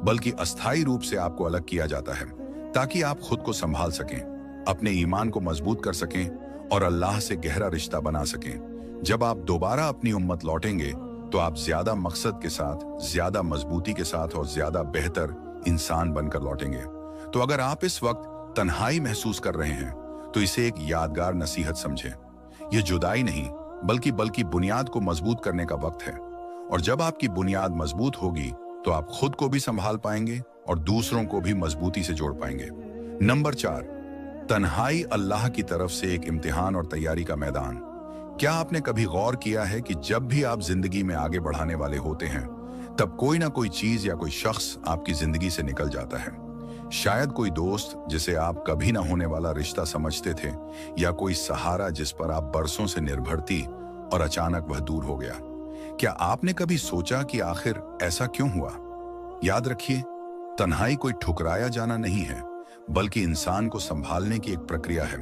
बल्कि अस्थायी रूप से आपको अलग किया जाता है ताकि आप खुद को संभाल सकें, अपने ईमान को मजबूत कर सकें और अल्लाह से गहरा रिश्ता बना सकें। जब आप दोबारा अपनी उम्मत लौटेंगे तो आप ज्यादा मकसद के साथ, ज्यादा मजबूती के साथ और ज्यादा बेहतर इंसान बनकर लौटेंगे। तो अगर आप इस वक्त तन्हाई महसूस कर रहे हैं तो इसे एक यादगार नसीहत समझें। यह जुदाई नहीं बल्कि बुनियाद को मजबूत करने का वक्त है। और जब आपकी बुनियाद मजबूत होगी तो आप खुद को भी संभाल पाएंगे और दूसरों को भी मजबूती से जोड़ पाएंगे। नंबर 4, तन्हाई अल्लाह की तरफ से एक इम्तिहान और तैयारी का मैदान। क्या आपने कभी गौर किया है कि जब भी आप जिंदगी में आगे बढ़ाने वाले होते हैं तब कोई ना कोई चीज या कोई शख्स आपकी जिंदगी से निकल जाता है। शायद कोई दोस्त जिसे आप कभी ना होने वाला रिश्ता समझते थे, या कोई सहारा जिस पर आप बरसों से निर्भर थी और अचानक वह दूर हो गया। क्या आपने कभी सोचा कि आखिर ऐसा क्यों हुआ? याद रखिए, तन्हाई कोई ठुकराया जाना नहीं है, बल्कि इंसान को संभालने की एक प्रक्रिया है।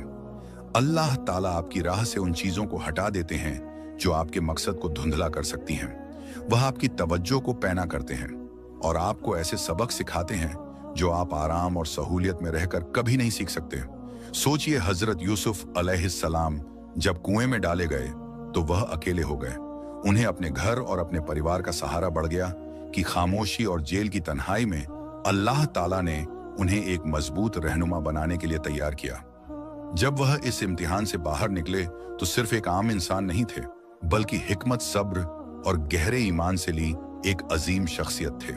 अल्लाह ताला आपकी राह से उन चीजों को हटा देते हैं जो आपके मकसद को धुंधला कर सकती हैं। वह आपकी तवज्जो को पैना करते हैं और आपको ऐसे सबक सिखाते हैं जो आप आराम और सहूलियत में रहकर कभी नहीं सीख सकते। सोचिए, हजरत यूसुफ अलैहिस्सलाम जब कुएं में डाले गए तो वह अकेले हो गए। उन्हें अपने घर और अपने परिवार का सहारा बढ़ गया कि खामोशी और जेल की तन्हाई में अल्लाह ताला ने उन्हें एक मजबूत रहनुमा बनाने के लिए तैयार किया। जब वह इस इम्तिहान से बाहर निकले तो सिर्फ एक आम इंसान नहीं थे, बल्कि हिकमत, सब्र और गहरे ईमान से ली एक अजीम शख्सियत थे।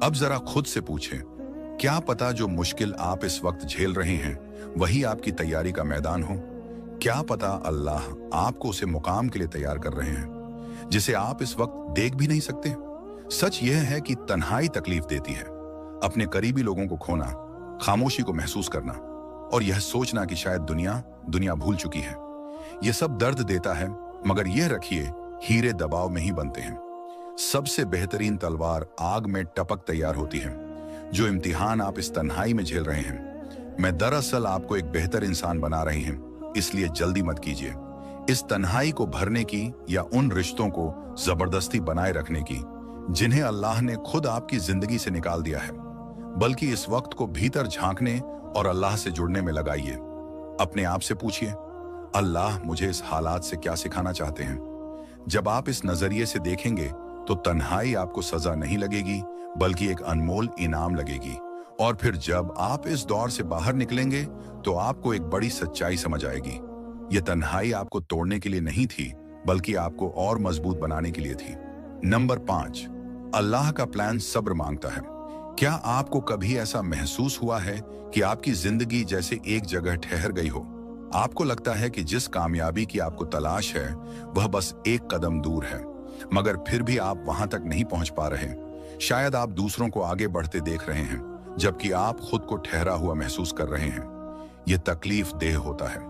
अब जरा खुद से पूछें, क्या पता जो मुश्किल आप इस वक्त झेल रहे हैं वही आपकी तैयारी का मैदान हो? क्या पता अल्लाह आपको उसे मुकाम के लिए तैयार कर रहे हैं जिसे आप इस वक्त देख भी नहीं सकते। सच यह है कि तन्हाई तकलीफ देती है। अपने करीबी लोगों को खोना, खामोशी को महसूस करना और यह सोचना कि शायद दुनिया भूल चुकी है, यह सब दर्द देता है। मगर यह रखिए, हीरे दबाव में ही बनते हैं। सबसे बेहतरीन तलवार आग में टपक तैयार होती है। जो इम्तिहान आप इस तन्हाई में झेल रहे हैं, मैं दरअसल आपको एक बेहतर इंसान बना रही हूं, इसलिए जल्दी मत कीजिए। इस तन्हाई को भरने की या उन रिश्तों को जबरदस्ती बनाए रखने की जिन्हें अल्लाह ने खुद आपकी जिंदगी से निकाल दिया है, बल्कि इस वक्त को भीतर झांकने और अल्लाह से जुड़ने में लगाइए। अपने आप से पूछिए, अल्लाह मुझे इस हालात से क्या सिखाना चाहते हैं? जब आप इस नजरिए से देखेंगे तो तन्हाई आपको सजा नहीं लगेगी, बल्कि एक अनमोल इनाम लगेगी। और फिर जब आप इस दौर से बाहर निकलेंगे तो आपको एक बड़ी सच्चाई समझ आएगी। यह तन्हाई आपको तोड़ने के लिए नहीं थी, बल्कि आपको और मजबूत बनाने के लिए थी। नंबर 5, अल्लाह का प्लान सब्र मांगता है। क्या आपको कभी ऐसा महसूस हुआ है कि आपकी जिंदगी जैसे एक जगह ठहर गई हो? आपको लगता है कि जिस कामयाबी की आपको तलाश है वह बस एक कदम दूर है, मगर फिर भी आप वहां तक नहीं पहुंच पा रहे। शायद आप दूसरों को आगे बढ़ते देख रहे हैं, जबकि आप खुद को ठहरा हुआ महसूस कर रहे हैं। यह तकलीफ देह होता है,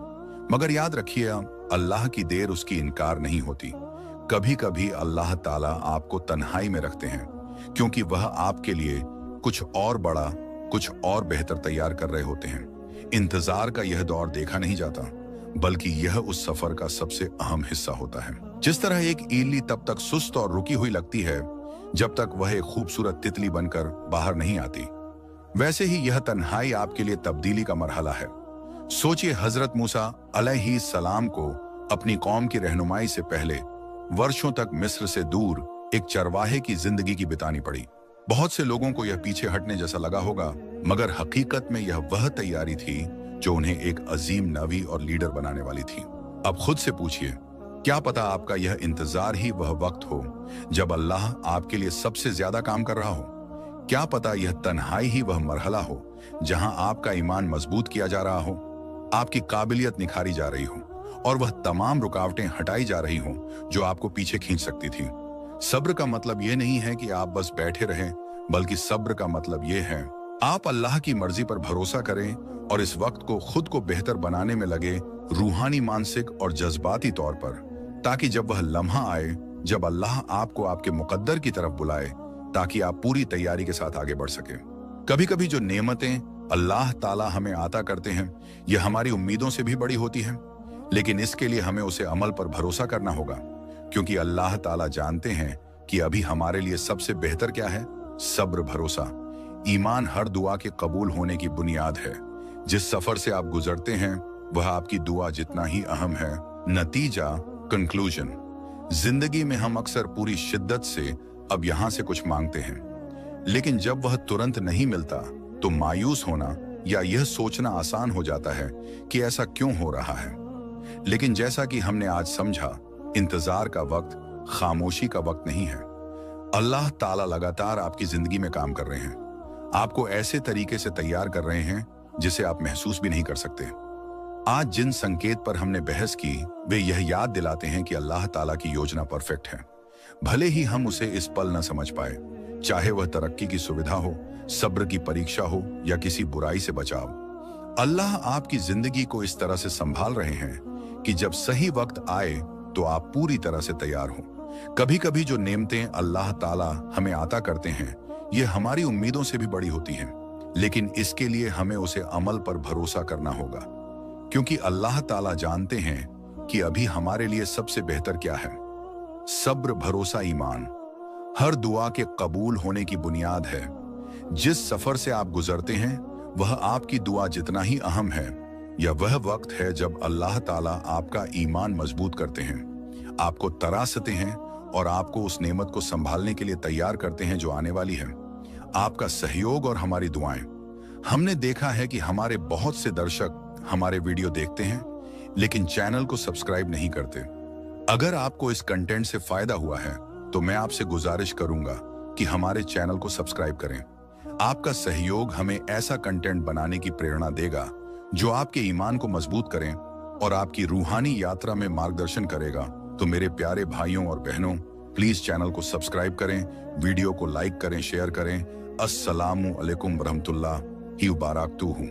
मगर याद रखिए, अल्लाह की देर उसकी इनकार नहीं होती। कभी कभी अल्लाह ताला आपको तन्हाई में रखते हैं क्योंकि वह आपके लिए कुछ और बड़ा, कुछ और बेहतर तैयार कर रहे होते हैं। इंतजार का यह दौर देखा नहीं जाता, बल्कि यह उस सफर का सबसे अहम हिस्सा होता है। जिस तरह एक ईली तब तक सुस्त और रुकी हुई लगती है जब तक वह एक खूबसूरत तितली बनकर बाहर नहीं आती, वैसे ही यह तन्हाई आपके लिए तब्दीली का मरहला है। सोचिए, हजरत मूसा अलैहिस्सलाम को अपनी कौम की रहनुमाई से पहले वर्षों तक मिस्र से दूर एक चरवाहे की जिंदगी की बितानी पड़ी। बहुत से लोगों को यह पीछे हटने जैसा लगा होगा, मगर हकीकत में यह वह तैयारी थी जो उन्हें एक अजीम नबी और लीडर बनाने वाली थी। अब खुद से पूछिए, क्या पता आपका यह इंतजार ही वह वक्त हो जब अल्लाह आपके लिए सबसे ज्यादा काम कर रहा हो? क्या पता यह तन्हाई ही वह मरहला हो जहां आपका ईमान मजबूत किया जा रहा हो, आपकी काबिलियत निखारी जा रही हो और वह तमाम रुकावटें हटाई जा रही हो जो आपको पीछे खींच सकती थी। सब्र का मतलब यह नहीं है कि आप बस बैठे रहें, बल्कि सब्र का मतलब यह है आप अल्लाह की मर्जी पर भरोसा करें और इस वक्त को खुद को बेहतर बनाने में लगे, रूहानी, मानसिक और जज्बाती तौर पर, ताकि जब वह लम्हा आए जब अल्लाह आपको आपके मुकद्दर की तरफ बुलाए, ताकि आप पूरी तैयारी के साथ आगे बढ़ सके। कभी कभी जो नेमतें अल्लाह ताला हमें अता करते हैं यह हमारी उम्मीदों से भी बड़ी होती हैं, लेकिन इसके लिए हमें उसे अमल पर भरोसा करना होगा, क्योंकि अल्लाह ताला जानते हैं कि अभी हमारे लिए सबसे बेहतर क्या है। सब्र, भरोसा, ईमान हर दुआ के कबूल होने की बुनियाद है। जिस सफर से आप गुजरते हैं वह आपकी दुआ जितना ही अहम है। नतीजा, कंक्लूजन। जिंदगी में हम अक्सर पूरी शिद्दत से अब यहां से कुछ मांगते हैं, लेकिन जब वह तुरंत नहीं मिलता तो मायूस होना या यह सोचना आसान हो जाता है कि ऐसा क्यों हो रहा है। लेकिन जैसा कि हमने आज समझा, इंतजार का वक्त खामोशी का वक्त नहीं है। अल्लाह ताला लगातार आपकी जिंदगी में काम कर रहे हैं, आपको ऐसे तरीके से तैयार कर रहे हैं जिसे आप महसूस भी नहीं कर सकते। आज जिन संकेत पर हमने बहस की वे यह याद दिलाते हैं कि अल्लाह ताला की योजना परफेक्ट है, भले ही हम उसे इस पल न समझ पाए। चाहे वह तरक्की की सुविधा हो, सब्र की परीक्षा हो या किसी बुराई से बचाव, अल्लाह आपकी जिंदगी को इस तरह से संभाल रहे हैं कि जब सही वक्त आए तो आप पूरी तरह से तैयार हो। कभी कभी जो नेमतें अल्लाह ताला हमें अता करते हैं ये हमारी उम्मीदों से भी बड़ी होती हैं, लेकिन इसके लिए हमें उसे अमल पर भरोसा करना होगा, क्योंकि अल्लाह ताला जानते हैं कि अभी हमारे लिए सबसे बेहतर क्या है। सब्र, भरोसा, ईमान हर दुआ के कबूल होने की बुनियाद है। जिस सफर से आप गुजरते हैं वह आपकी दुआ जितना ही अहम है। यह वह वक्त है जब अल्लाह ताला आपका ईमान मजबूत करते हैं, आपको तरासते हैं और आपको उस नेमत को संभालने के लिए तैयार करते हैं जो आने वाली है। आपका सहयोग और हमारी दुआएं। हमने देखा है कि हमारे बहुत से दर्शक हमारे वीडियो देखते हैं लेकिन चैनल को सब्सक्राइब नहीं करते। अगर आपको इस कंटेंट से फायदा हुआ है तो मैं आपसे गुजारिश करूंगा कि हमारे चैनल को सब्सक्राइब करें। आपका सहयोग हमें ऐसा कंटेंट बनाने की प्रेरणा देगा जो आपके ईमान को मजबूत करें और आपकी रूहानी यात्रा में मार्गदर्शन करेगा। तो मेरे प्यारे भाइयों और बहनों, प्लीज चैनल को सब्सक्राइब करें, वीडियो को लाइक करें, शेयर करें। अस्सलामु अलैकुम रहमतुल्लाहि व बरकातुहू।